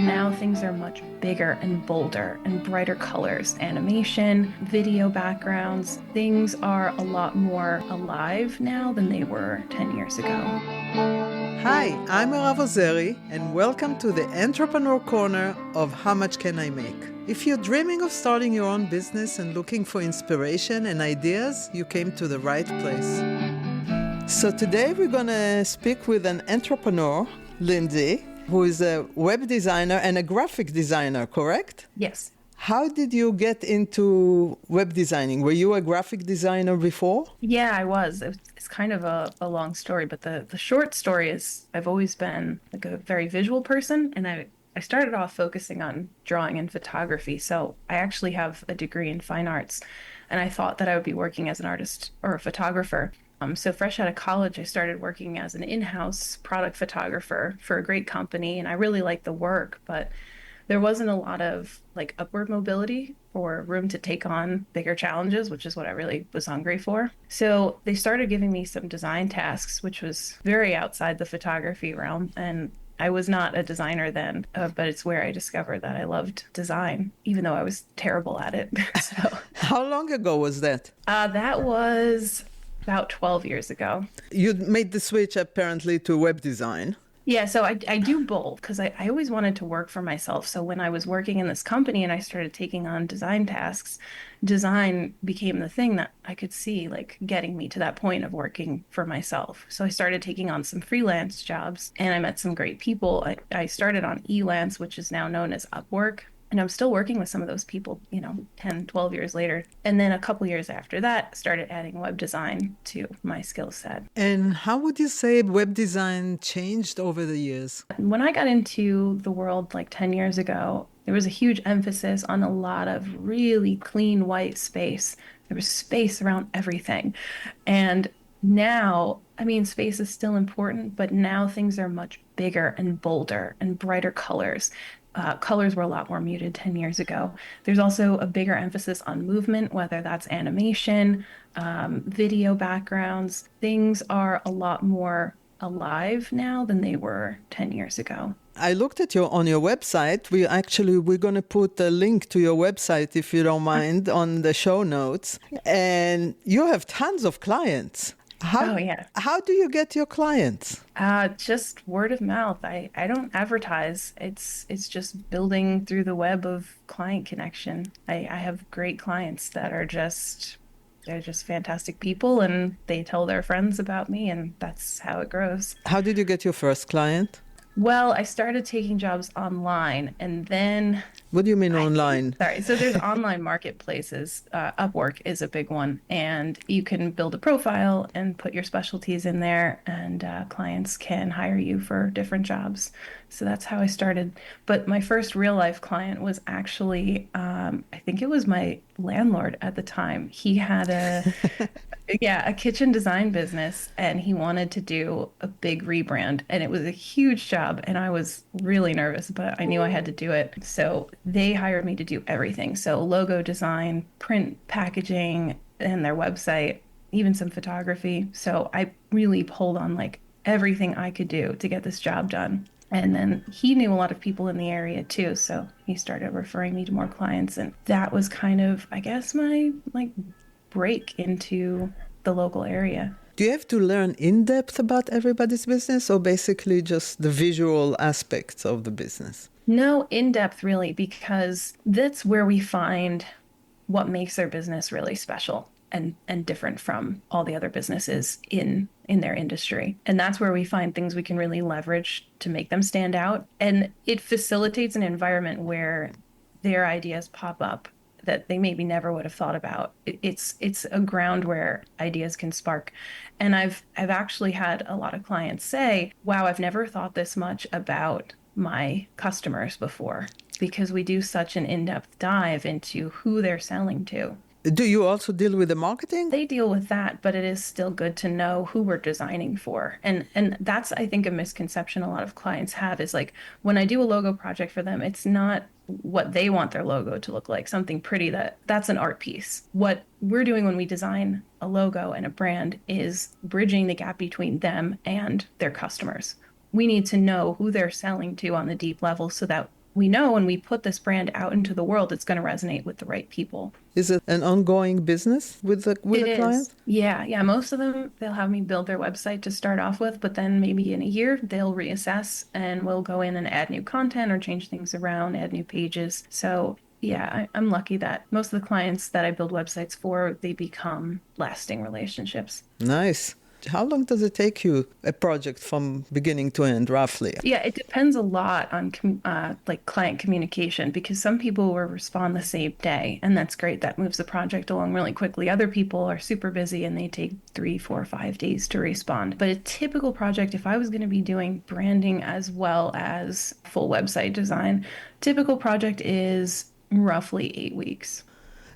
now things are much bigger and bolder and brighter colors, animation, video backgrounds. Things are a lot more alive now than they were 10 years ago. Hi, I'm Mirav Ozeri, and welcome to the Entrepreneur Corner of How Much Can I Make? If you're dreaming of starting your own business and looking for inspiration and ideas, you came to the right place. So today we're going to speak with an entrepreneur, Lindsey, who is a web designer and a graphic designer, correct? Yes. How did you get into web designing? Were you a graphic designer before? Yeah, I was. It's kind of a long story, but the short story is I've always been like a very visual person, and I started off focusing on drawing and photography. So I actually have a degree in fine arts, and I thought that I would be working as an artist or a photographer. So fresh out of college, I started working as an in-house product photographer for a great company, and I really liked the work, but there wasn't a lot of like upward mobility or room to take on bigger challenges, which is what I really was hungry for. So they started giving me some design tasks, which was very outside the photography realm. And I was not a designer then, but it's where I discovered that I loved design, even though I was terrible at it. So How long ago was that? that was about 12 years ago. You made the switch apparently to web design. Yeah, so I do both because I always wanted to work for myself. So when I was working in this company and I started taking on design tasks, design became the thing that I could see like getting me to that point of working for myself. So I started taking on some freelance jobs and I met some great people. I started on Elance, which is now known as Upwork. And I'm still working with some of those people, 10, 12 years later. And then a couple years after that, started adding web design to my skill set. And how would you say web design changed over the years? When I got into the world like 10 years ago, there was a huge emphasis on a lot of really clean white space. There was space around everything. And now, I mean, space is still important, but now things are much bigger and bolder and brighter colors. Colors were a lot more muted 10 years ago. There's also a bigger emphasis on movement, whether that's animation, video backgrounds. Things are a lot more alive now than they were 10 years ago. I looked at on your website. We're going to put a link to your website, if you don't mind, on the show notes. And you have tons of clients. Oh, yeah. How do you get your clients? Just word of mouth. I don't advertise. It's just building through the web of client connection. I have great clients that are they're just fantastic people and they tell their friends about me and that's how it grows. How did you get your first client? Well, I started taking jobs online and then What do you mean online? Sorry. So there's online marketplaces. Upwork is a big one, and you can build a profile and put your specialties in there, and clients can hire you for different jobs. So that's how I started. But my first real life client was actually, I think it was my landlord at the time. He had a kitchen design business, and he wanted to do a big rebrand, and it was a huge job, and I was really nervous, but I knew I had to do it. So they hired me to do everything. So logo design, print packaging, and their website, even some photography. So I really pulled on like everything I could do to get this job done. And then he knew a lot of people in the area too. So he started referring me to more clients. And that was kind of, I guess, my like break into the local area. Do you have to learn in depth about everybody's business or basically just the visual aspects of the business? No, in depth really, because that's where we find what makes their business really special and different from all the other businesses in their industry. And that's where we find things we can really leverage to make them stand out. And it facilitates an environment where their ideas pop up that they maybe never would have thought about. It's a ground where ideas can spark. And I've actually had a lot of clients say, wow, I've never thought this much about my customers before, because we do such an in-depth dive into who they're selling to. Do you also deal with the marketing? They deal with that, but it is still good to know who we're designing for. And that's, I think, a misconception a lot of clients have is like, when I do a logo project for them, it's not what they want their logo to look like, something pretty that's an art piece. What we're doing when we design a logo and a brand is bridging the gap between them and their customers. We need to know who they're selling to on the deep level so that we know when we put this brand out into the world, it's going to resonate with the right people. Is it an ongoing business with It a client? is. Yeah. Yeah. Most of them, they'll have me build their website to start off with, but then maybe in a year, they'll reassess and we'll go in and add new content or change things around, add new pages. So, yeah, I'm lucky that most of the clients that I build websites for, they become lasting relationships. Nice. How long does it take you a project from beginning to end, roughly? Yeah, it depends a lot on like client communication because some people will respond the same day, and that's great. That moves the project along really quickly. Other people are super busy and they take 3, 4, 5 days to respond. But a typical project, if I was going to be doing branding as well as full website design, typical project is roughly 8 weeks.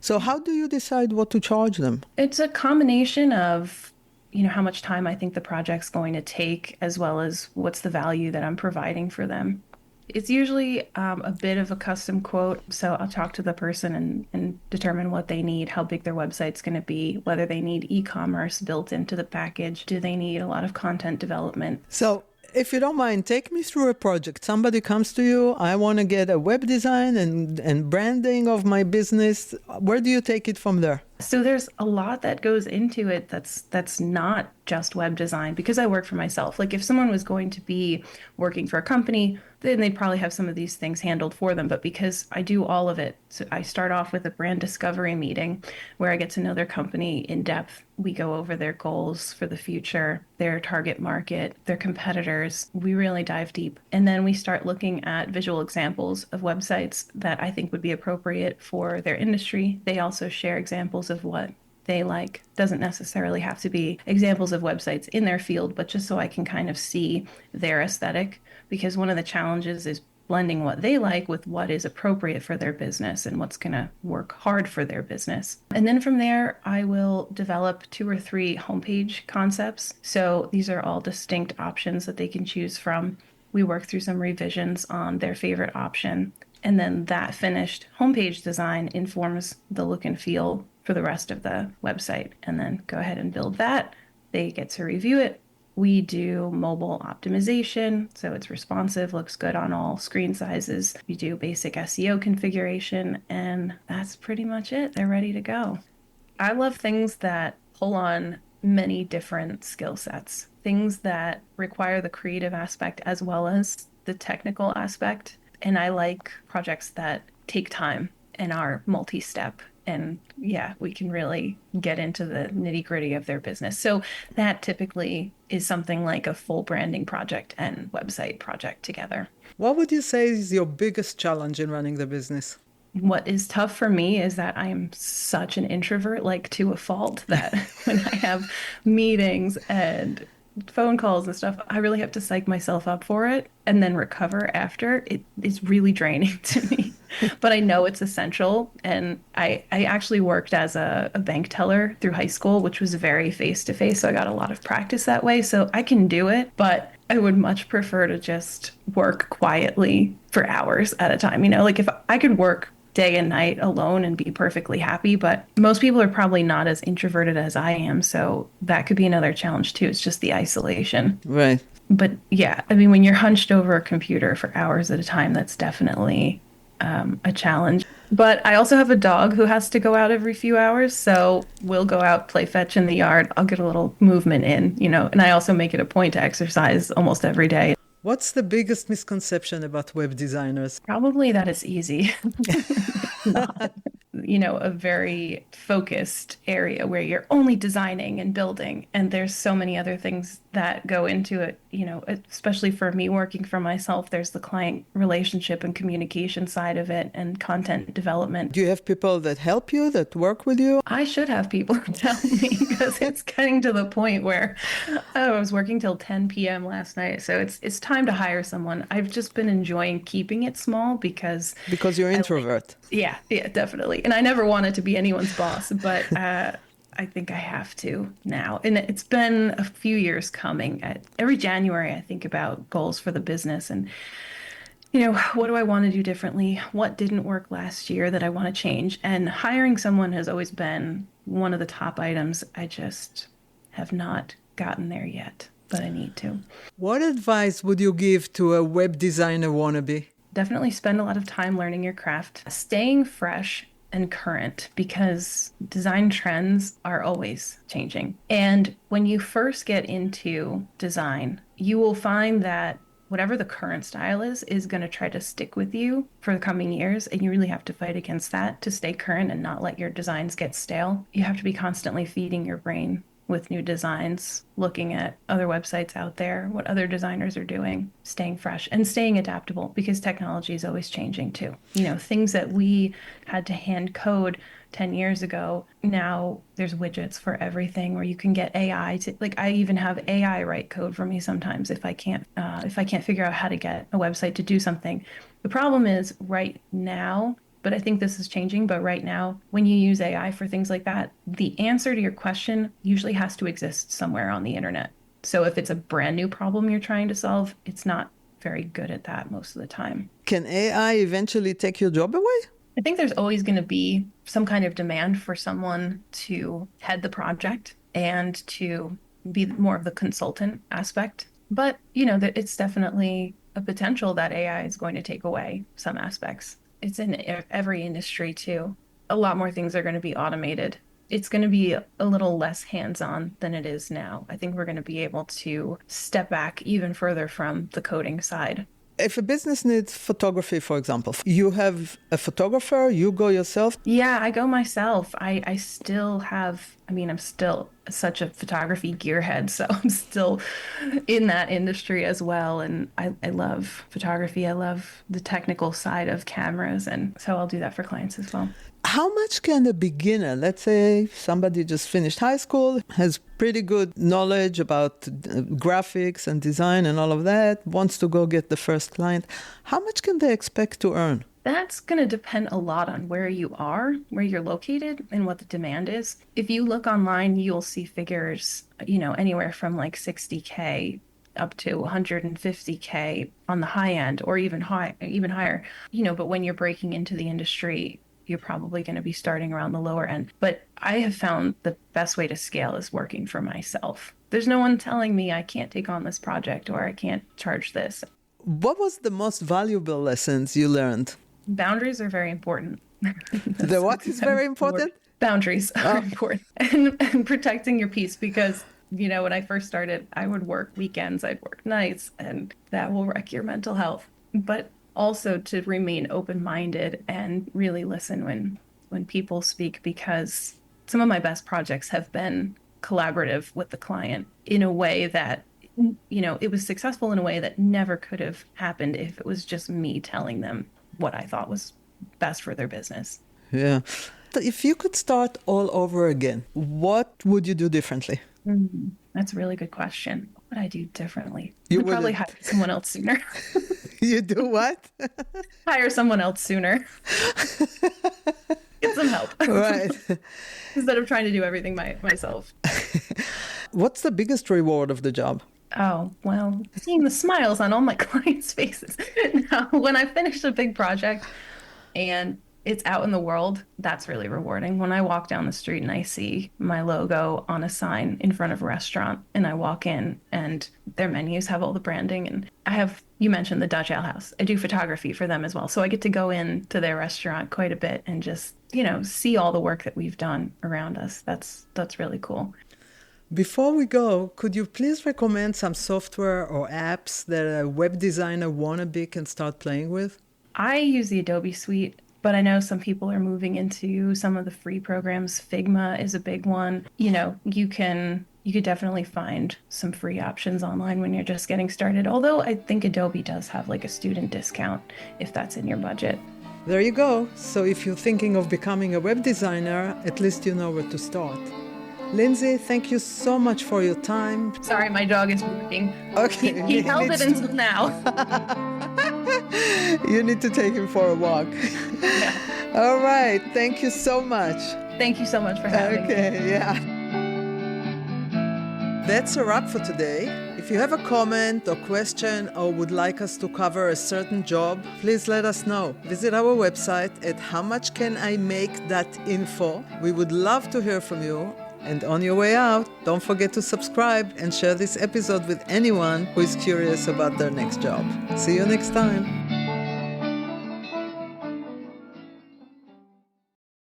So how do you decide what to charge them? It's a combination of, how much time I think the project's going to take, as well as what's the value that I'm providing for them. It's usually a bit of a custom quote. So I'll talk to the person and determine what they need, how big their website's going to be, whether they need e-commerce built into the package. Do they need a lot of content development? So, if you don't mind, take me through a project. Somebody comes to you, I want to get a web design and branding of my business. Where do you take it from there? So there's a lot that goes into it that's not just web design because I work for myself. Like if someone was going to be working for a company, then they'd probably have some of these things handled for them. But because I do all of it, so I start off with a brand discovery meeting where I get to know their company in depth. We go over their goals for the future, their target market, their competitors. We really dive deep. And then we start looking at visual examples of websites that I think would be appropriate for their industry. They also share examples of what they like. Doesn't necessarily have to be examples of websites in their field, but just so I can kind of see their aesthetic. Because one of the challenges is blending what they like with what is appropriate for their business and what's going to work hard for their business. And then from there, I will develop 2 or 3 homepage concepts. So these are all distinct options that they can choose from. We work through some revisions on their favorite option. And then that finished homepage design informs the look and feel for the rest of the website. And then go ahead and build that. They get to review it. We do mobile optimization, so it's responsive, looks good on all screen sizes. We do basic SEO configuration, and that's pretty much it. They're ready to go. I love things that pull on many different skill sets, things that require the creative aspect as well as the technical aspect. And I like projects that take time and are multi-step. And yeah, we can really get into the nitty-gritty of their business. So that typically is something like a full branding project and website project together. What would you say is your biggest challenge in running the business? What is tough for me is that I am such an introvert, like to a fault, that when I have meetings and phone calls and stuff, I really have to psych myself up for it and then recover after. It is really draining to me. But I know it's essential. And I actually worked as a bank teller through high school, which was very face to face. So I got a lot of practice that way. So I can do it, but I would much prefer to just work quietly for hours at a time. Like if I could work day and night alone and be perfectly happy. But most people are probably not as introverted as I am. So that could be another challenge too. It's just the isolation. Right. But yeah, I mean, when you're hunched over a computer for hours at a time, that's definitely a challenge. But I also have a dog who has to go out every few hours. So we'll go out, play fetch in the yard. I'll get a little movement in, and I also make it a point to exercise almost every day. What's the biggest misconception about web designers? Probably that it's easy. Not, a very focused area where you're only designing and building. And there's so many other things that go into it, especially for me working for myself, there's the client relationship and communication side of it and content development. Do you have people that help you, that work with you? I should have people tell me because it's getting to the point where I was working till 10 p.m. last night. So it's time to hire someone. I've just been enjoying keeping it small because You're introvert. yeah, definitely. And I never wanted to be anyone's boss, but I think I have to now. And it's been a few years coming. Every January, I think about goals for the business and, what do I want to do differently? What didn't work last year that I want to change? And hiring someone has always been one of the top items. I just have not gotten there yet, but I need to. What advice would you give to a web designer wannabe? Definitely spend a lot of time learning your craft, staying fresh and current because design trends are always changing. And when you first get into design, you will find that whatever the current style is going to try to stick with you for the coming years. And you really have to fight against that to stay current and not let your designs get stale. You have to be constantly feeding your brain with new designs, looking at other websites out there, what other designers are doing, staying fresh and staying adaptable because technology is always changing too. Things that we had to hand code 10 years ago, now there's widgets for everything where you can get AI to, like, I even have AI write code for me sometimes if I can't figure out how to get a website to do something. The problem is right now, but I think this is changing. But right now, when you use AI for things like that, the answer to your question usually has to exist somewhere on the internet. So if it's a brand new problem you're trying to solve, it's not very good at that most of the time. Can AI eventually take your job away? I think there's always going to be some kind of demand for someone to head the project and to be more of the consultant aspect. But, it's definitely a potential that AI is going to take away some aspects. It's in every industry too. A lot more things are going to be automated. It's going to be a little less hands-on than it is now. I think we're going to be able to step back even further from the coding side. If a business needs photography, for example, you have a photographer, you go yourself? Yeah, I go myself. I still have, I'm still such a photography gearhead, so I'm still in that industry as well. And I love photography. I love the technical side of cameras. And so I'll do that for clients as well. How much can a beginner, let's say somebody just finished high school, has pretty good knowledge about graphics and design and all of that, wants to go get the first client, how much can they expect to earn? That's going to depend a lot on where you are, where you're located, and what the demand is. If you look online, you'll see figures, anywhere from like 60K up to 150K on the high end, or even higher. But when you're breaking into the industry, you're probably going to be starting around the lower end. But I have found the best way to scale is working for myself. There's no one telling me I can't take on this project or I can't charge this. What was the most valuable lessons you learned? Boundaries are very important. The what is very important? Boundaries are important. And protecting your peace because, when I first started, I would work weekends, I'd work nights, and that will wreck your mental health. But also to remain open-minded and really listen when people speak, because some of my best projects have been collaborative with the client in a way that, it was successful in a way that never could have happened if it was just me telling them what I thought was best for their business. Yeah. If you could start all over again, what would you do differently? That's a really good question. What would I do differently? You I'd probably hire someone else sooner. You do what? Hire someone else sooner. Get some help. Right. Instead of trying to do everything myself. What's the biggest reward of the job? Oh, well, seeing the smiles on all my clients' faces. Now, when I finish a big project and it's out in the world, that's really rewarding. When I walk down the street and I see my logo on a sign in front of a restaurant and I walk in and their menus have all the branding, and you mentioned the Dutch Ale House. I do photography for them as well. So I get to go into their restaurant quite a bit and just, see all the work that we've done around us. That's really cool. Before we go, could you please recommend some software or apps that a web designer wannabe can start playing with? I use the Adobe Suite, but I know some people are moving into some of the free programs. Figma is a big one. You could definitely find some free options online when you're just getting started. Although I think Adobe does have like a student discount if that's in your budget. There you go. So if you're thinking of becoming a web designer, at least you know where to start. Lindsey, thank you so much for your time. Sorry, my dog is barking. Okay. He held it until now. You need to take him for a walk. Yeah. All right. Thank you so much. Thank you so much for having me. Okay, yeah. That's a wrap for today. If you have a comment or question or would like us to cover a certain job, please let us know. Visit our website at howmuchcanimake.info. We would love to hear from you. And on your way out, don't forget to subscribe and share this episode with anyone who is curious about their next job. See you next time.